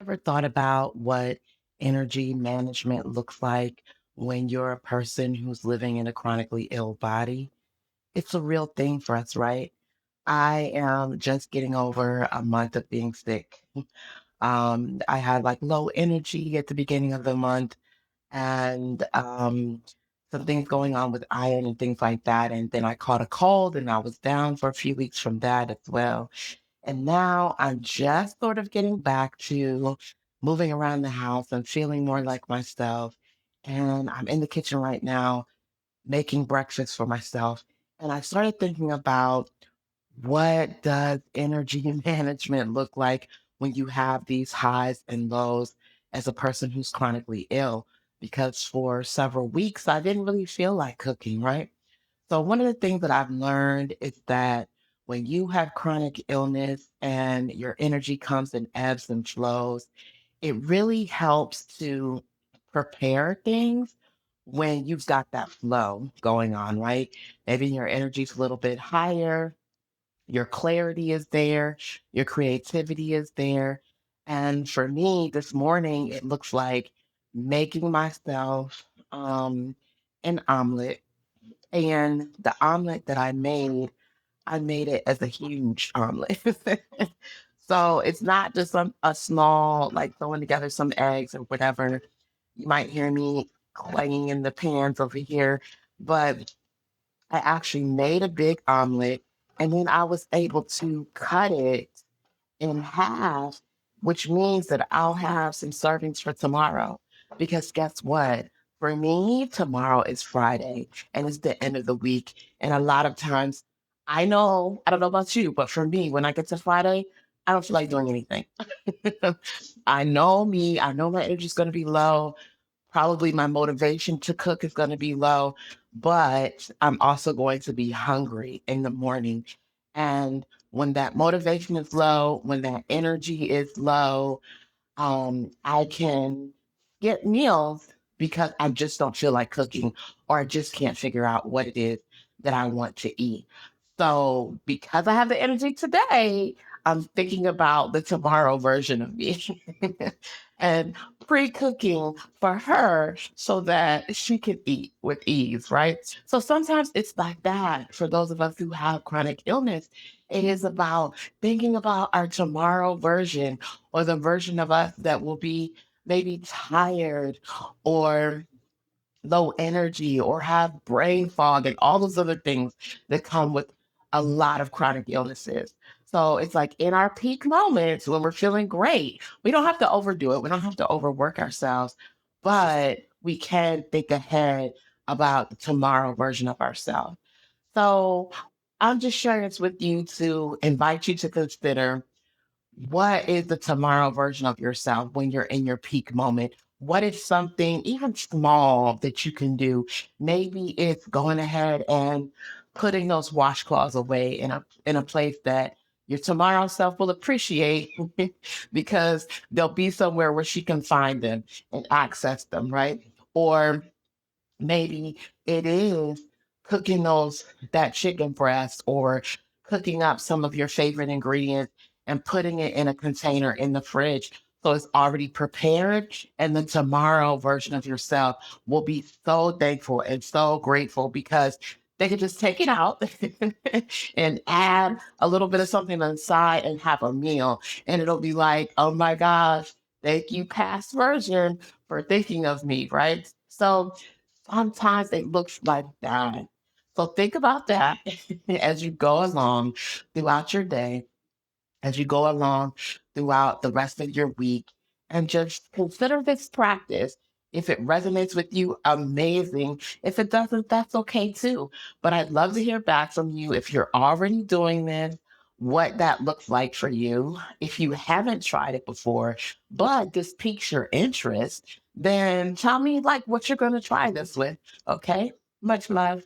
Ever thought about what energy management looks like when you're a person who's living in a chronically ill body? It's a real thing for us, right? I am just getting over a month of being sick. I had like low energy at the beginning of the month and some things going on with iron and things like that. And then I caught a cold and I was down for a few weeks from that as well. And now I'm just sort of getting back to moving around the house and feeling more like myself. And I'm in the kitchen right now making breakfast for myself. And I started thinking about what does energy management look like when you have these highs and lows as a person who's chronically ill? Because for several weeks, I didn't really feel like cooking, right? So, one of the things that I've learned is that when you have chronic illness and your energy comes in ebbs and flows, it really helps to prepare things when you've got that flow going on, right? Maybe your energy's a little bit higher, your clarity is there, your creativity is there. And for me, this morning, it looks like making myself an omelet, and the omelet that I made it as a huge omelet. So it's not just a small, like throwing together some eggs or whatever. You might hear me clanging in the pans over here, but I actually made a big omelet and then I was able to cut it in half, which means that I'll have some servings for tomorrow. Because guess what? For me, tomorrow is Friday and it's the end of the week. And a lot of times, I don't know about you, but for me, when I get to Friday, I don't feel like doing anything. I know me, I know my energy's going to be low. Probably my motivation to cook is going to be low, but I'm also going to be hungry in the morning. And when that motivation is low, when that energy is low, I can get meals because I just don't feel like cooking or I just can't figure out what it is that I want to eat. So, because I have the energy today, I'm thinking about the tomorrow version of me and pre cooking for her so that she can eat with ease, right? So, sometimes it's like that for those of us who have chronic illness. It is about thinking about our tomorrow version or the version of us that will be maybe tired or low energy or have brain fog and all those other things that come with a lot of chronic illnesses. So it's like in our peak moments when we're feeling great, we don't have to overdo it. We don't have to overwork ourselves, but we can think ahead about the tomorrow version of ourselves. So I'm just sharing this with you to invite you to consider what is the tomorrow version of yourself when you're in your peak moment? What is something even small that you can do? Maybe it's going ahead and putting those washcloths away in a place that your tomorrow self will appreciate because they'll be somewhere where she can find them and access them, right? Or maybe it is cooking that chicken breast or cooking up some of your favorite ingredients and putting it in a container in the fridge so it's already prepared, and the tomorrow version of yourself will be so thankful and so grateful because they can just take it out and add a little bit of something on the side and have a meal, and it'll be like, oh my gosh, thank you past version for thinking of me, right? So sometimes it looks like that. So think about that as you go along throughout your day, as you go along throughout the rest of your week, and just consider this practice. If it resonates with you, amazing. If it doesn't, that's okay too. But I'd love to hear back from you if you're already doing this, what that looks like for you. If you haven't tried it before, but this piques your interest, then tell me like what you're going to try this with. Okay. Much love.